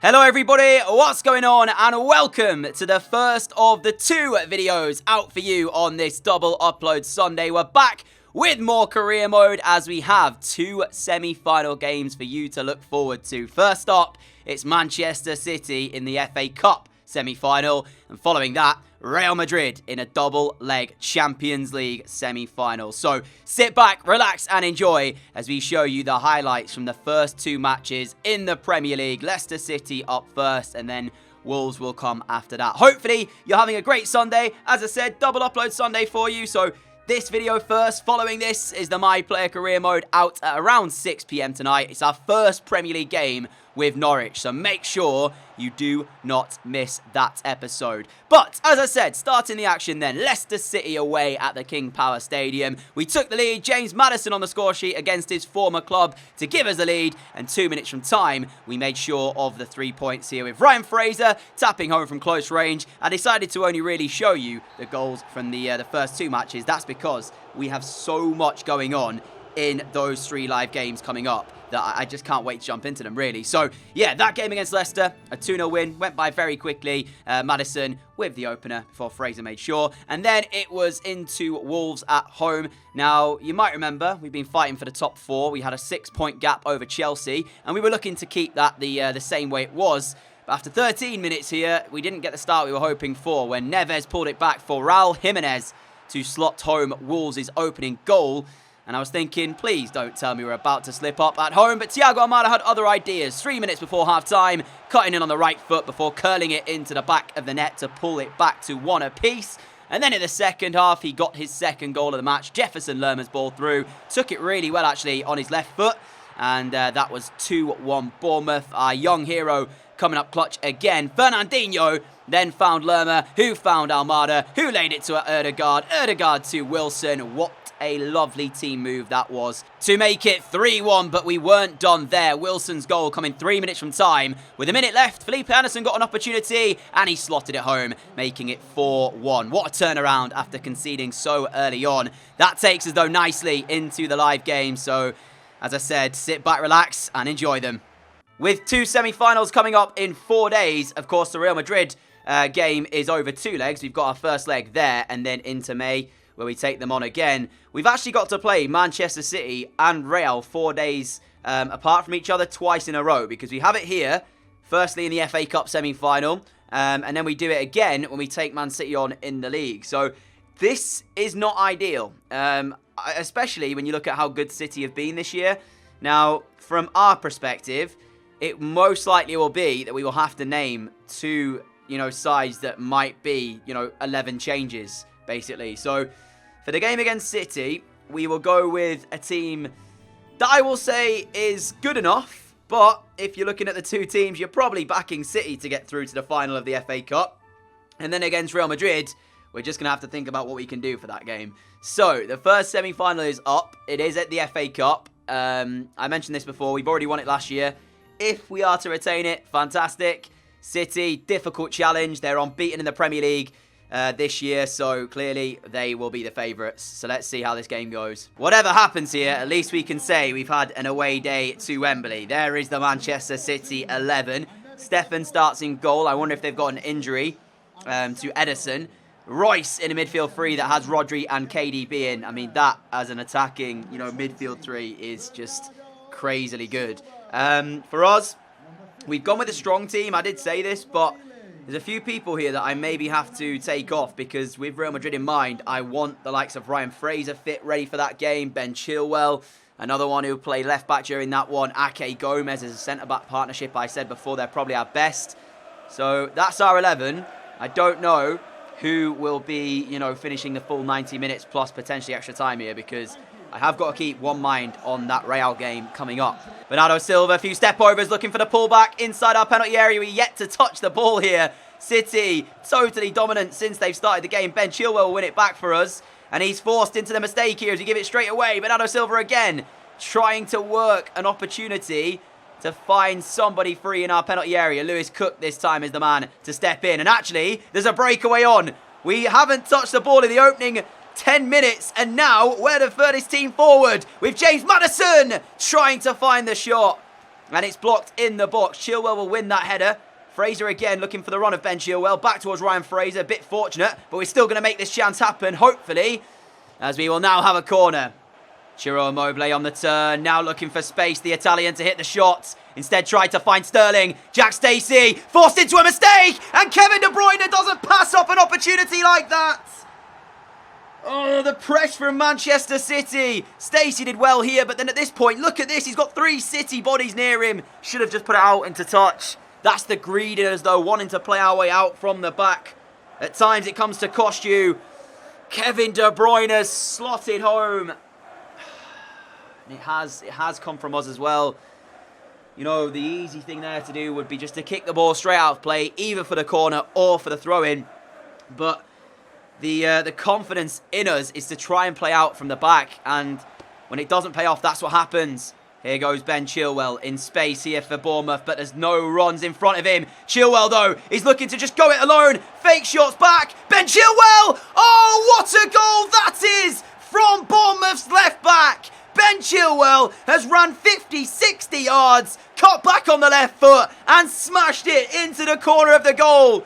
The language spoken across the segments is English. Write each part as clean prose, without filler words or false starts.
Hello everybody, what's going on, and welcome to the first of the 2 videos out for you on this double upload Sunday. We're back with more career mode as we have 2 semi-final games for you to look forward to. First up, it's Manchester City in the FA Cup semi-final, and following that, Real Madrid in a double-leg Champions League semi-final. So sit back, relax and enjoy as we show you the highlights from the first 2 matches in the Premier League. Leicester City up first and then Wolves will come after that. Hopefully you're having a great Sunday. As I said, double upload Sunday for you. So this video first, following this is the My Player Career Mode out at around 6 PM tonight. It's our first Premier League game with Norwich, so make sure you do not miss that episode. But, as I said, starting the action then, Leicester City away at the King Power Stadium. We took the lead, James Maddison on the score sheet against his former club to give us the lead, and 2 minutes from time, we made sure of the 3 points here with Ryan Fraser tapping home from close range. I decided to only really show you the goals from the first 2 matches. That's because we have so much going on in those 3 live games coming up that I just can't wait to jump into them, really. So, yeah, that game against Leicester, a 2-0 win, went by very quickly. Maddison with the opener before Fraser made sure. And then it was into Wolves at home. Now, you might remember, we've been fighting for the top 4. We had a 6-point gap over Chelsea, and we were looking to keep that the same way it was. But after 13 minutes here, we didn't get the start we were hoping for when Neves pulled it back for Raul Jimenez to slot home Wolves' opening goal. And I was thinking, please don't tell me we're about to slip up at home. But Thiago Almada had other ideas. 3 minutes before half-time, cutting in on the right foot before curling it into the back of the net to pull it back to 1 apiece. And then in the second half, he got his second goal of the match. Jefferson Lerma's ball through. Took it really well, actually, on his left foot. And that was 2-1 Bournemouth. Our young hero coming up clutch again. Fernandinho then found Lerma, who found Almada, who laid it to Ødegaard. Ødegaard to Wilson. What a lovely team move that was to make it 3-1, but we weren't done there. Wilson's goal coming 3 minutes from time. With a minute left, Felipe Anderson got an opportunity and he slotted it home, making it 4-1. What a turnaround after conceding so early on. That takes us, though, nicely into the live game. So, as I said, sit back, relax and enjoy them. With 2 semi-finals coming up in 4 days, of course, the Real Madrid game is over 2 legs. We've got our first leg there and then into May, where we take them on again. We've actually got to play Manchester City and Real 4 days apart from each other twice in a row, because we have it here, firstly in the FA Cup semi-final, and then we do it again when we take Man City on in the league. So this is not ideal, especially when you look at how good City have been this year. Now, from our perspective, it most likely will be that we will have to name 2, sides that might be, 11 changes, basically. So, for the game against City, we will go with a team that I will say is good enough, but if you're looking at the 2 teams, you're probably backing City to get through to the final of the FA Cup. And then against Real Madrid, we're just going to have to think about what we can do for that game. So, the first semi-final is up. It is at the FA Cup. I mentioned this before. We've already won it last year. If we are to retain it, fantastic. City, difficult challenge. They're unbeaten in the Premier League this year, so clearly they will be the favourites. So let's see how this game goes. Whatever happens here, at least we can say we've had an away day to Wembley. There is the Manchester City 11. Stefan starts in goal. I wonder if they've got an injury to Edison. Royce in a midfield 3 that has Rodri and KDB in. I mean, that as an attacking, midfield 3 is just crazily good. For us, we've gone with a strong team. I did say this, but there's a few people here that I maybe have to take off, because with Real Madrid in mind, I want the likes of Ryan Fraser fit, ready for that game. Ben Chilwell, another one who played left-back during that one. Ake Gomez is a centre-back partnership. I said before, they're probably our best. So that's our 11. I don't know who will be, finishing the full 90 minutes plus potentially extra time here, because I have got to keep one mind on that Real game coming up. Bernardo Silva, a few step-overs, looking for the pullback inside our penalty area. We're yet to touch the ball here. City, totally dominant since they've started the game. Ben Chilwell will win it back for us. And he's forced into the mistake here as we give it straight away. Bernardo Silva again, trying to work an opportunity to find somebody free in our penalty area. Lewis Cook this time is the man to step in. And actually, there's a breakaway on. We haven't touched the ball in the opening 10 minutes, and now we're the furthest team forward with James Maddison trying to find the shot. And it's blocked in the box. Chilwell will win that header. Fraser again looking for the run of Ben Chilwell. Back towards Ryan Fraser. A bit fortunate, but we're still going to make this chance happen, hopefully, as we will now have a corner. Ciro Immobile on the turn. Now looking for space, the Italian, to hit the shot. Instead tried to find Sterling. Jack Stacey forced into a mistake. And Kevin De Bruyne doesn't pass up an opportunity like that. Oh, the press from Manchester City. Stacey did well here, but then at this point, look at this. He's got 3 City bodies near him. Should have just put it out into touch. That's the greediness, though, wanting to play our way out from the back. At times, it comes to cost you. Kevin De Bruyne has slotted home. It has come from us as well. You know, the easy thing there to do would be just to kick the ball straight out of play, either for the corner or for the throw-in. But the confidence in us is to try and play out from the back, and when it doesn't pay off, that's what happens. Here goes Ben Chilwell in space here for Bournemouth, but there's no runs in front of him. Chilwell, though, is looking to just go it alone. Fake shots back. Ben Chilwell! Oh, what a goal that is from Bournemouth's left back. Ben Chilwell has run 50, 60 yards, cut back on the left foot, and smashed it into the corner of the goal.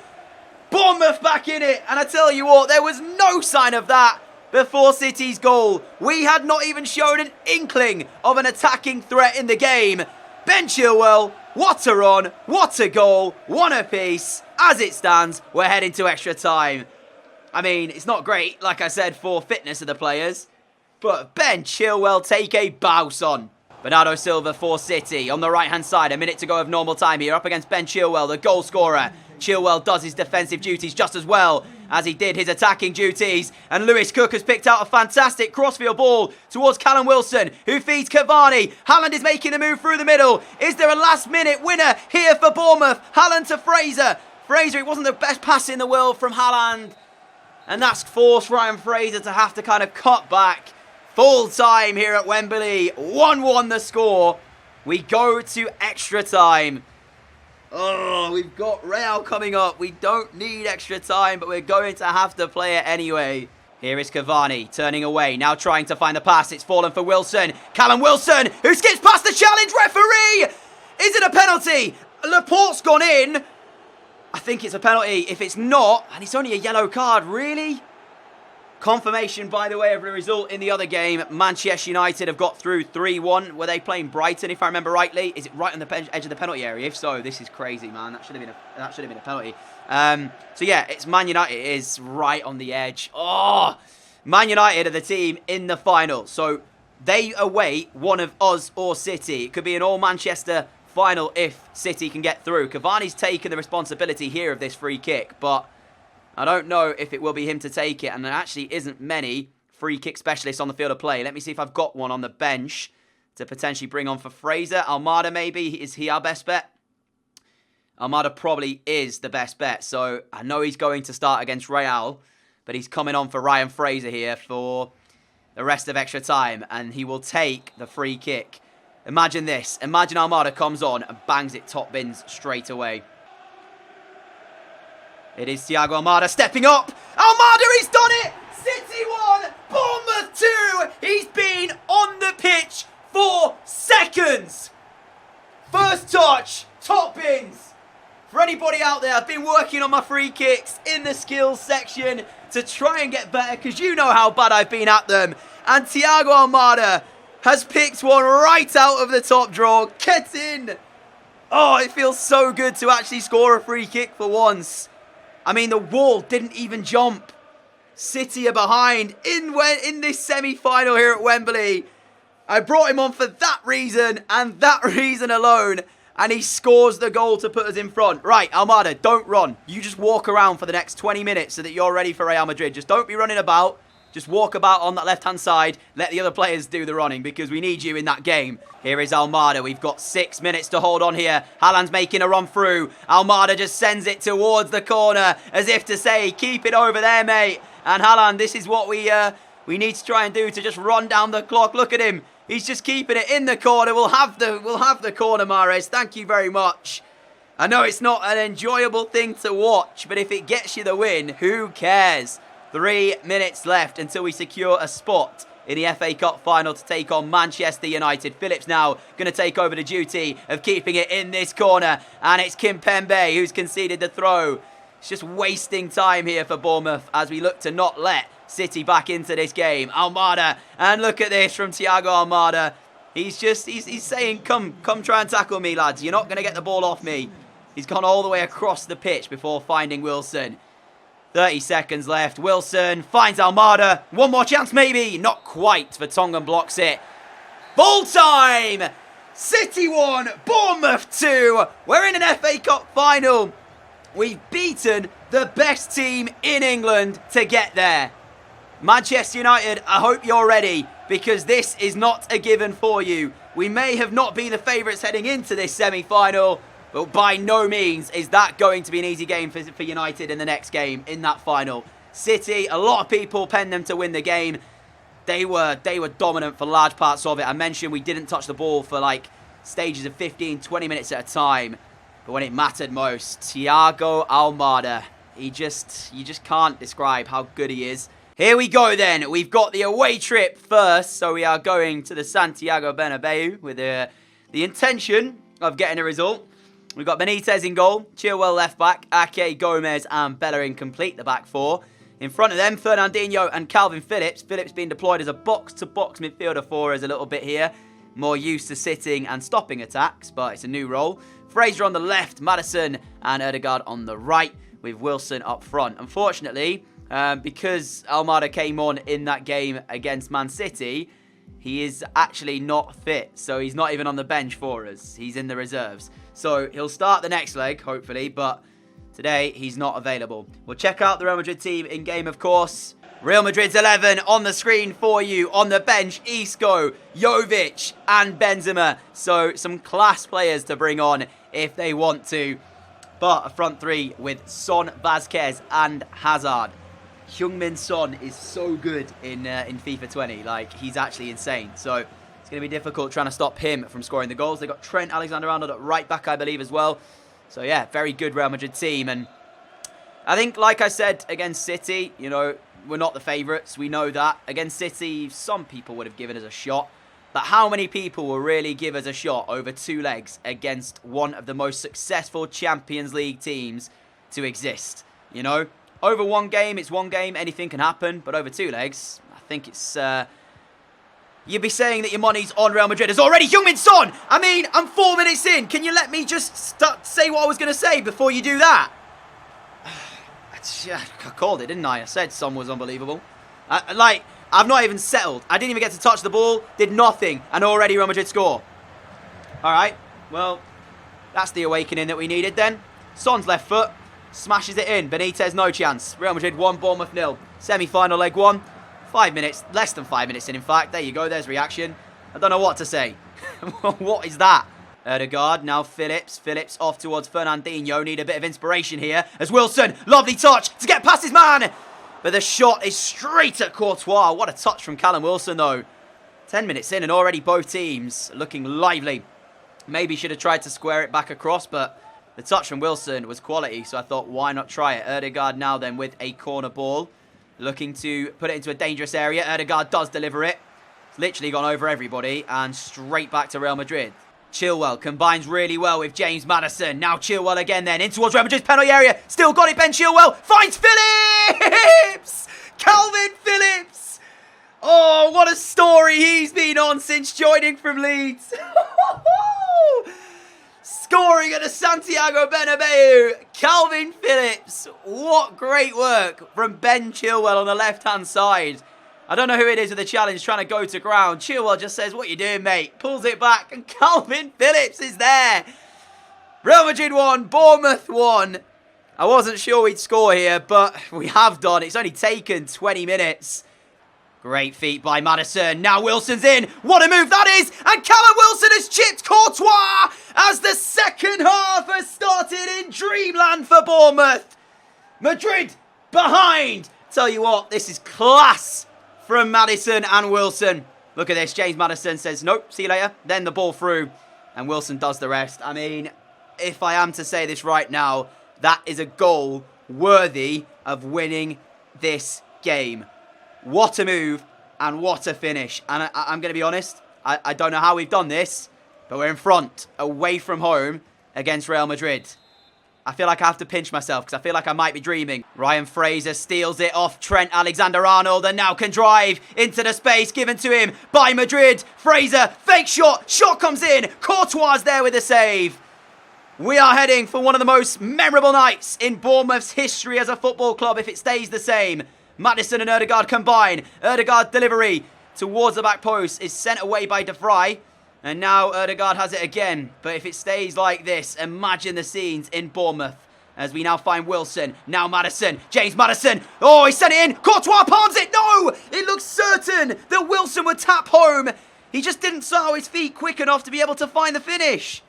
Bournemouth back in it, and I tell you what, there was no sign of that before City's goal. We had not even shown an inkling of an attacking threat in the game. Ben Chilwell, what a run, what a goal, 1 apiece. As it stands, we're heading to extra time. I mean, it's not great, like I said, for fitness of the players, but Ben Chilwell take a bouse on. Bernardo Silva for City on the right-hand side. A minute to go of normal time here, up against Ben Chilwell, the goal scorer. Chilwell does his defensive duties just as well as he did his attacking duties. And Lewis Cook has picked out a fantastic crossfield ball towards Callum Wilson, who feeds Cavani. Haaland is making a move through the middle. Is there a last-minute winner here for Bournemouth? Haaland to Fraser. Fraser, it wasn't the best pass in the world from Haaland. And that's forced Ryan Fraser to have to kind of cut back. Full time here at Wembley. 1-1 the score. We go to extra time. Oh, we've got Real coming up. We don't need extra time, but we're going to have to play it anyway. Here is Cavani turning away. Now trying to find the pass. It's fallen for Wilson. Callum Wilson, who skips past the challenge referee. Is it a penalty? Laporte's gone in. I think it's a penalty. If it's not, and it's only a yellow card, really? Confirmation, by the way, of the result in the other game. Manchester United have got through 3-1. Were they playing Brighton, if I remember rightly? Is it right on the edge of the penalty area? If so, this is crazy, man. That should have been a penalty. So yeah, it's Man United is right on the edge. Oh, Man United are the team in the final. So they await one of us or City. It could be an all-Manchester final if City can get through. Cavani's taken the responsibility here of this free kick, but I don't know if it will be him to take it, and there actually isn't many free kick specialists on the field of play. Let me see if I've got one on the bench to potentially bring on for Fraser. Almada maybe, is he our best bet? Almada probably is the best bet, so I know he's going to start against Real, but he's coming on for Ryan Fraser here for the rest of extra time, and he will take the free kick. Imagine this, imagine Almada comes on and bangs it top bins straight away. It is Thiago Almada stepping up. Almada, he's done it! City 1, Bournemouth 2. He's been on the pitch for seconds. First touch, top bins. For anybody out there, I've been working on my free kicks in the skills section to try and get better, because you know how bad I've been at them. And Thiago Almada has picked one right out of the top drawer. Get in. Oh, it feels so good to actually score a free kick for once. I mean, the wall didn't even jump. City are behind in this semi-final here at Wembley. I brought him on for that reason and that reason alone, and he scores the goal to put us in front. Right, Almada, don't run. You just walk around for the next 20 minutes so that you're ready for Real Madrid. Just don't be running about. Just walk about on that left-hand side. Let the other players do the running, because we need you in that game. Here is Almada. We've got 6 minutes to hold on here. Haaland's making a run through. Almada just sends it towards the corner as if to say, keep it over there, mate. And Haaland, this is what we need to try and do, to just run down the clock. Look at him. He's just keeping it in the corner. We'll have the corner, Mahrez. Thank you very much. I know it's not an enjoyable thing to watch, but if it gets you the win, who cares? 3 minutes left until we secure a spot in the FA Cup final to take on Manchester United. Phillips now going to take over the duty of keeping it in this corner. And it's Kimpembe who's conceded the throw. It's just wasting time here for Bournemouth as we look to not let City back into this game. Almada, and look at this from Thiago Almada. He's saying, come try and tackle me, lads. You're not going to get the ball off me. He's gone all the way across the pitch before finding Wilson. 30 seconds left. Wilson finds Almada. One more chance maybe. Not quite. Vertonghen blocks it. Full time. City 1, Bournemouth 2. We're in an FA Cup final. We've beaten the best team in England to get there. Manchester United, I hope you're ready, because this is not a given for you. We may have not been the favourites heading into this semi-final, but by no means is that going to be an easy game for United in the next game, in that final. City, a lot of people penned them to win the game. They were dominant for large parts of it. I mentioned we didn't touch the ball for like stages of 15, 20 minutes at a time. But when it mattered most, Thiago Almada, you just can't describe how good he is. Here we go then. We've got the away trip first. So we are going to the Santiago Bernabeu with the intention of getting a result. We've got Benitez in goal, Chilwell left back, Ake, Gomez and Bellerin complete the back four. In front of them, Fernandinho and Calvin Phillips. Phillips being deployed as a box-to-box midfielder for us a little bit here. More used to sitting and stopping attacks, but it's a new role. Fraser on the left, Maddison and Ødegaard on the right, with Wilson up front. Unfortunately, because Almada came on in that game against Man City, he is actually not fit. So he's not even on the bench for us. He's in the reserves. So he'll start the next leg, hopefully, but today he's not available. We'll check out the Real Madrid team in game, of course. Real Madrid's 11 on the screen for you. On the bench, Isco, Jovic and Benzema. So some class players to bring on if they want to. But a front three with Son, Vazquez and Hazard. Heung-min Son is so good in FIFA 20. Like, he's actually insane. So it's going to be difficult trying to stop him from scoring the goals. They've got Trent Alexander-Arnold at right back, I believe, as well. So yeah, very good Real Madrid team. And I think, like I said, against City, you know, we're not the favourites. We know that. Against City, some people would have given us a shot. But how many people will really give us a shot over two legs against one of the most successful Champions League teams to exist? You know, over one game, it's one game. Anything can happen. But over two legs, I think it's... you'd be saying that your money's on Real Madrid. It's already Heung-min Son. I mean, I'm 4 minutes in. Can you let me just say what I was going to say before you do that? I called it, didn't I? I said Son was unbelievable. I've not even settled. I didn't even get to touch the ball. Did nothing. And already Real Madrid score. All right. Well, that's the awakening that we needed then. Son's left foot. Smashes it in. Benitez, no chance. Real Madrid 1, Bournemouth 0. Semi-final leg 1. 5 minutes. Less than 5 minutes in fact. There you go. There's reaction. I don't know what to say. What is that? Ødegaard, now Phillips. Phillips off towards Fernandinho. Need a bit of inspiration here. As Wilson, lovely touch to get past his man. But the shot is straight at Courtois. What a touch from Callum Wilson, though. 10 minutes in and already both teams looking lively. Maybe should have tried to square it back across, but the touch from Wilson was quality. So I thought, why not try it? Ødegaard now then with a corner ball. Looking to put it into a dangerous area. Ødegaard does deliver it. It's literally gone over everybody and straight back to Real Madrid. Chilwell combines really well with James Maddison. Now Chilwell again then. In towards Real Madrid's penalty area. Still got it, Ben Chilwell. Finds Phillips! Calvin Phillips! Oh, what a story he's been on since joining from Leeds. Scoring at the Santiago Bernabeu. Calvin Phillips. What great work from Ben Chilwell on the left-hand side. I don't know who it is with the challenge trying to go to ground. Chilwell just says, what you doing, mate? Pulls it back, and Calvin Phillips is there. Real Madrid 1, Bournemouth 1. I wasn't sure we'd score here, but we have done. It's only taken 20 minutes. Great feat by Maddison. Now Wilson's in. What a move that is. And Callum Wilson has chipped Courtois as the second half has started in dreamland for Bournemouth. Madrid behind. Tell you what, this is class from Maddison and Wilson. Look at this. James Maddison says, nope, see you later. Then the ball through. And Wilson does the rest. I mean, if I am to say this right now, that is a goal worthy of winning this game. What a move And what a finish. And I'm going to be honest, I don't know how we've done this, but we're in front, away from home, against Real Madrid. I feel like I have to pinch myself because I feel like I might be dreaming. Ryan Fraser steals it off Trent Alexander-Arnold and now can drive into the space given to him by Madrid. Fraser, fake shot. Shot comes in. Courtois there with the save. We are heading for one of the most memorable nights in Bournemouth's history as a football club if it stays the same. Maddison and Ødegaard combine. Ødegaard delivery towards the back post is sent away by De Vrij. And now Ødegaard has it again. But if it stays like this, imagine the scenes in Bournemouth. As we now find Wilson. Now Maddison. James Maddison. Oh, he sent it in. Courtois palms it. No! It looks certain that Wilson would tap home. He just didn't sow his feet quick enough to be able to find the finish.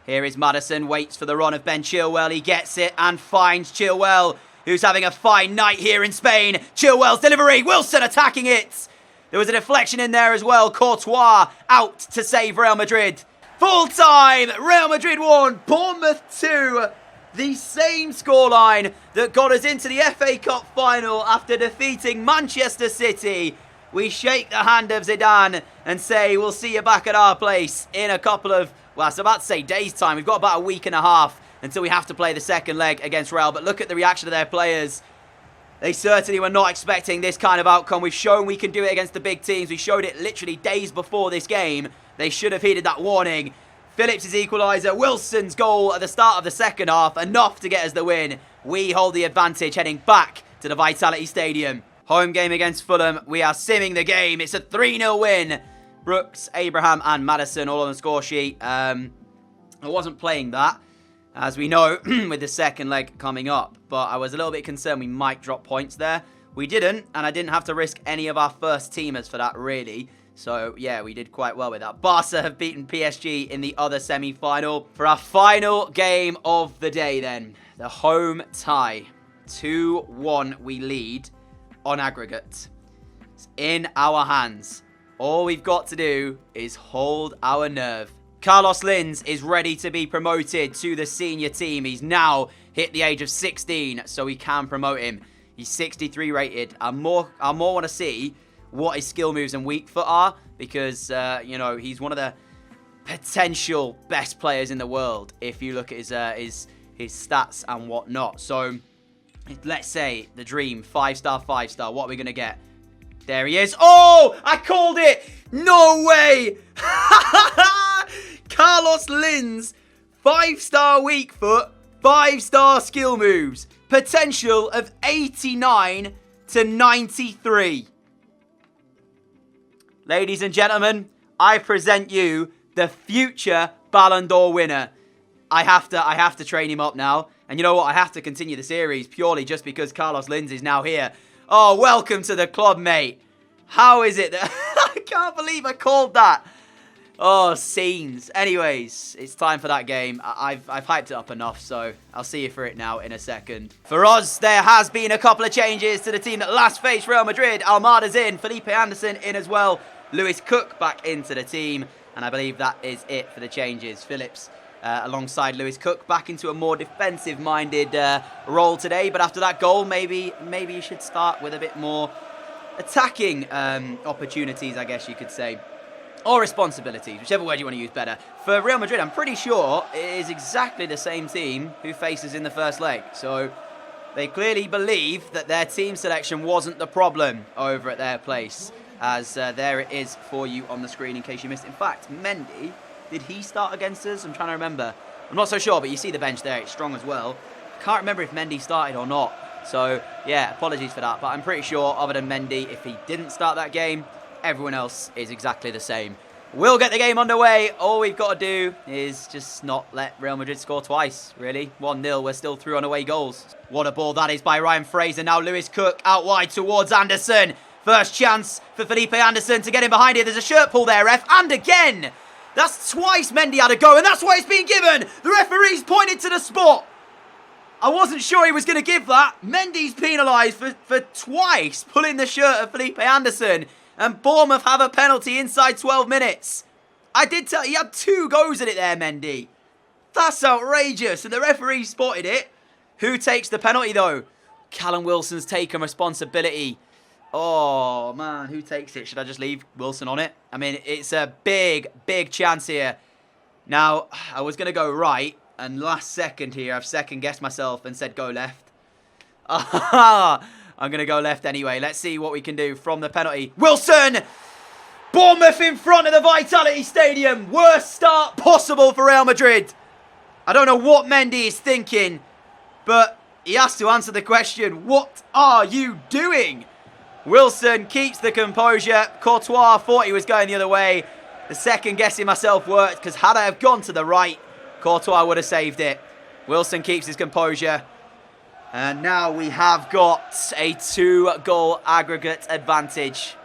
Here is Maddison. Waits for the run of Ben Chilwell. He gets it and finds Chilwell, who's having a fine night here in Spain. Chilwell's delivery. Wilson attacking it. There was a deflection in there as well. Courtois out to save Real Madrid. Full time. Real Madrid 1. Bournemouth 2. The same scoreline that got us into the FA Cup final after defeating Manchester City. We shake the hand of Zidane and say we'll see you back at our place in a couple of, well, I was about to say days' time. We've got about a week and a half until we have to play the second leg against Real. But look at the reaction of their players. They certainly were not expecting this kind of outcome. We've shown we can do it against the big teams. We showed it literally days before this game. They should have heeded that warning. Phillips' equaliser. Wilson's goal at the start of the second half. Enough to get us the win. We hold the advantage heading back to the Vitality Stadium. Home game against Fulham. We are simming the game. It's a 3-0 win. Brooks, Abraham and Maddison all on the score sheet. I wasn't playing that, as we know, with the second leg coming up. But I was a little bit concerned we might drop points there. We didn't, and I didn't have to risk any of our first teamers for that, really. So, yeah, we did quite well with that. Barca have beaten PSG in the other semi-final. For our final game of the day, then. The home tie. 2-1 we lead on aggregate. It's in our hands. All we've got to do is hold our nerve. Carlos Lins is ready to be promoted to the senior team. He's now hit the age of 16, so we can promote him. He's 63 rated. I more want to see what his skill moves and weak foot are, because, you know, he's one of the potential best players in the world if you look at his stats and whatnot. So, let's say the dream, 5-star, 5-star. What are we going to get? There he is. Oh, I called it. No way. Carlos Lins, 5-star weak foot, 5-star skill moves. Potential of 89 to 93. Ladies and gentlemen, I present you the future Ballon d'Or winner. I have to train him up now. And you know what? I have to continue the series purely just because Carlos Lins is now here. Oh, welcome to the club, mate. How is it that... I can't believe I called that. Oh, scenes. Anyways, it's time for that game. I've hyped it up enough, so I'll see you for it now in a second. For us, there has been a couple of changes to the team that last faced Real Madrid. Almada's in, Felipe Anderson in as well. Lewis Cook back into the team, and I believe that is it for the changes. Phillips alongside Lewis Cook back into a more defensive-minded role today. But after that goal, maybe you should start with a bit more attacking opportunities, I guess you could say. Or responsibilities, whichever word you want to use better. For Real Madrid, I'm pretty sure it is exactly the same team who faces in the first leg. So they clearly believe that their team selection wasn't the problem over at their place. As there it is for you on the screen in case you missed it. In fact, Mendy, did he start against us? I'm trying to remember. I'm not so sure, but you see the bench there. It's strong as well. Can't remember if Mendy started or not. So, yeah, apologies for that. But I'm pretty sure, other than Mendy, if he didn't start that game, everyone else is exactly the same. We'll get the game underway. All we've got to do is just not let Real Madrid score twice, really. 1-0, we're still through on away goals. What a ball that is by Ryan Fraser. Now Lewis Cook out wide towards Anderson. First chance for Felipe Anderson to get in behind it. There's a shirt pull there, ref. And again. That's twice Mendy had a go, and that's why it's been given. The referee's pointed to the spot. I wasn't sure he was going to give that. Mendy's penalised for twice pulling the shirt of Felipe Anderson. And Bournemouth have a penalty inside 12 minutes. I did tell you, he had 2 goes at it there, Mendy. That's outrageous. And the referee spotted it. Who takes the penalty, though? Callum Wilson's taken responsibility. Oh, man, who takes it? Should I just leave Wilson on it? I mean, it's a big, big chance here. Now, I was going to go right, and last second here, I've second-guessed myself and said go left. I'm going to go left anyway. Let's see what we can do from the penalty. Wilson! Bournemouth in front of the Vitality Stadium. Worst start possible for Real Madrid. I don't know what Mendy is thinking, but he has to answer the question, what are you doing? Wilson keeps the composure. Courtois thought he was going the other way. The second guessing myself worked because had I have gone to the right, Courtois would have saved it. Wilson keeps his composure. And now we have got a 2-goal aggregate advantage.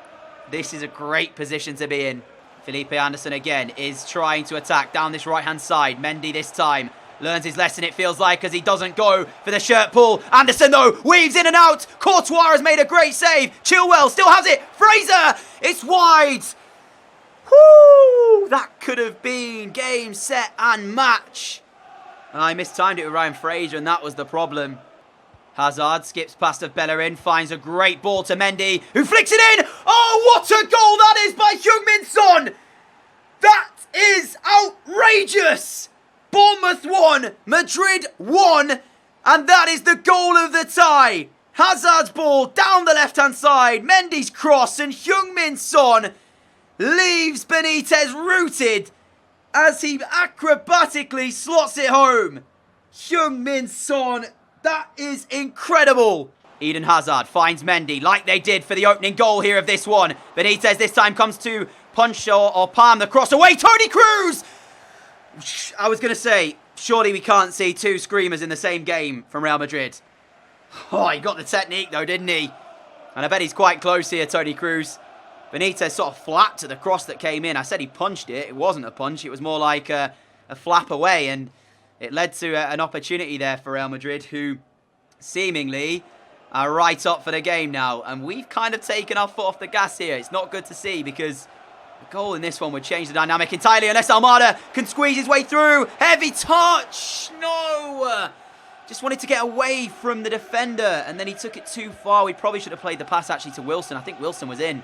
This is a great position to be in. Felipe Anderson again is trying to attack down this right-hand side. Mendy this time learns his lesson, it feels like, as he doesn't go for the shirt pull. Anderson, though, weaves in and out. Courtois has made a great save. Chilwell still has it. Fraser, it's wide. Whoo! That could have been game, set, and match. I mistimed it with Ryan Fraser, and that was the problem. Hazard skips past of Bellerin, finds a great ball to Mendy, who flicks it in. Oh, what a goal that is by Heung-min Son. That is outrageous. Bournemouth won, Madrid won, and that is the goal of the tie. Hazard's ball down the left-hand side, Mendy's cross, and Heung-min Son leaves Benitez rooted as he acrobatically slots it home. Heung-min Son, that is incredible. Eden Hazard finds Mendy like they did for the opening goal here of this one. Benitez this time comes to punch or palm the cross away. Toni Kroos! I was going to say, surely we can't see two screamers in the same game from Real Madrid. Oh, he got the technique though, didn't he? And I bet he's quite close here, Toni Kroos. Benitez sort of flapped to the cross that came in. I said he punched it. It wasn't a punch. It was more like a flap away. And it led to an opportunity there for Real Madrid, who seemingly are right up for the game now. And we've kind of taken our foot off the gas here. It's not good to see because a goal in this one would change the dynamic entirely unless Almada can squeeze his way through. Heavy touch. No. Just wanted to get away from the defender. And then he took it too far. We probably should have played the pass actually to Wilson. I think Wilson was in.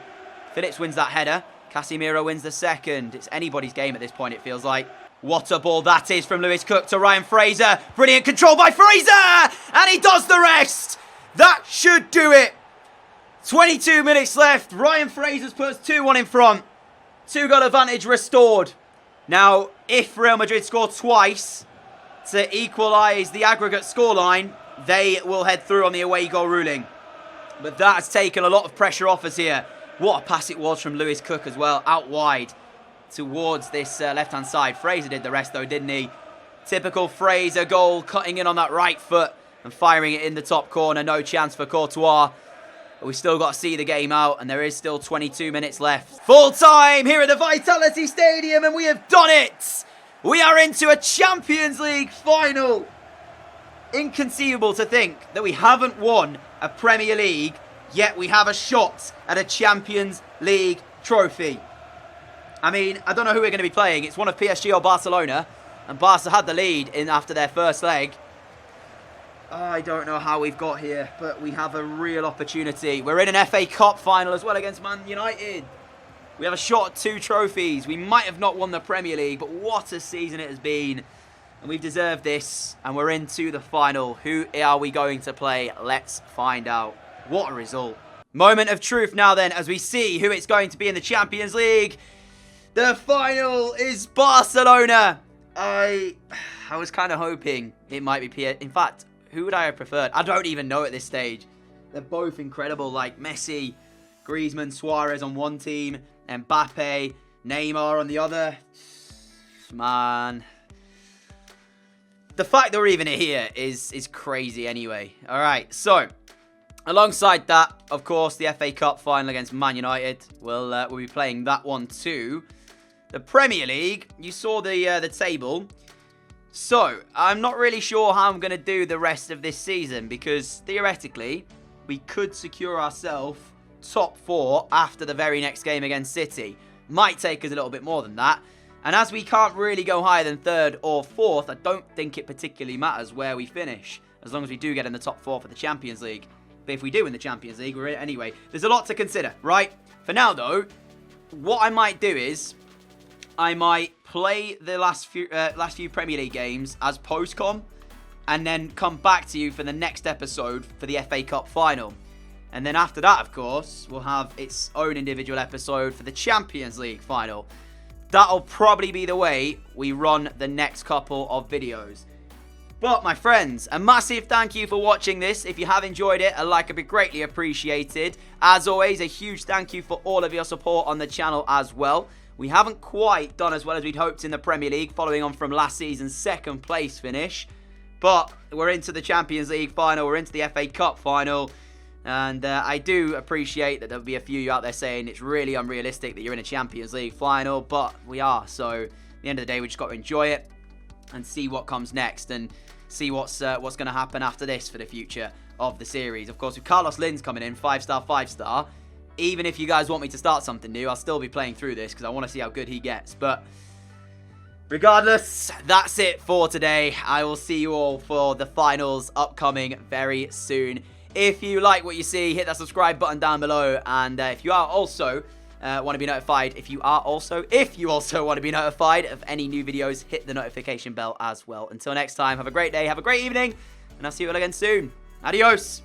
Phillips wins that header. Casemiro wins the second. It's anybody's game at this point, it feels like. What a ball that is from Lewis Cook to Ryan Fraser. Brilliant control by Fraser. And he does the rest. That should do it. 22 minutes left. Ryan Fraser's puts 2-1 in front. 2-goal advantage restored. Now, if Real Madrid score twice to equalise the aggregate scoreline, they will head through on the away goal ruling. But that has taken a lot of pressure off us here. What a pass it was from Lewis Cook as well, out wide towards this left-hand side. Fraser did the rest though, didn't he? Typical Fraser goal, cutting in on that right foot and firing it in the top corner. No chance for Courtois. But we've still got to see the game out, and there is still 22 minutes left. Full time here at the Vitality Stadium, and we have done it! We are into a Champions League final. Inconceivable to think that we haven't won a Premier League, yet we have a shot at a Champions League trophy. I mean, I don't know who we're going to be playing. It's one of PSG or Barcelona. And Barca had the lead in after their first leg. I don't know how we've got here, but we have a real opportunity. We're in an FA Cup final as well against Man United. We have a shot at 2 trophies. We might have not won the Premier League, but what a season it has been. And we've deserved this, and we're into the final. Who are we going to play? Let's find out. What a result. Moment of truth now then, as we see who it's going to be in the Champions League. The final is Barcelona. I was kind of hoping it might be PSG. In fact, who would I have preferred? I don't even know at this stage. They're both incredible, like Messi, Griezmann, Suarez on one team, Mbappe, Neymar on the other. Man. The fact that we're even here is crazy anyway. All right, so alongside that, of course, the FA Cup final against Man United. We'll be playing that one too. The Premier League, you saw the table. So, I'm not really sure how I'm going to do the rest of this season because theoretically, we could secure ourselves top 4 after the very next game against City. Might take us a little bit more than that. And as we can't really go higher than 3rd or 4th, I don't think it particularly matters where we finish, as long as we do get in the top 4 for the Champions League. But if we do win the Champions League, we're in it anyway. There's a lot to consider, right? For now, though, what I might do is I might play the last few Premier League games as post-com and then come back to you for the next episode for the FA Cup final. And then after that, of course, we'll have its own individual episode for the Champions League final. That'll probably be the way we run the next couple of videos. But, my friends, a massive thank you for watching this. If you have enjoyed it, a like would be greatly appreciated. As always, a huge thank you for all of your support on the channel as well. We haven't quite done as well as we'd hoped in the Premier League, following on from last season's second place finish. But we're into the Champions League final, we're into the FA Cup final. And I do appreciate that there'll be a few of you out there saying it's really unrealistic that you're in a Champions League final. But we are, so at the end of the day, we just got to enjoy it and see what comes next. And see what's going to happen after this for the future of the series. Of course, with Carlos Linz coming in, 5-star, 5-star, even if you guys want me to start something new, I'll still be playing through this because I want to see how good he gets. But regardless, that's it for today. I will see you all for the finals upcoming very soon. If you like what you see, hit that subscribe button down below. And if you are also want to be notified, if you also want to be notified of any new videos, hit the notification bell as well. Until next time, have a great day, have a great evening, and I'll see you all again soon. Adios.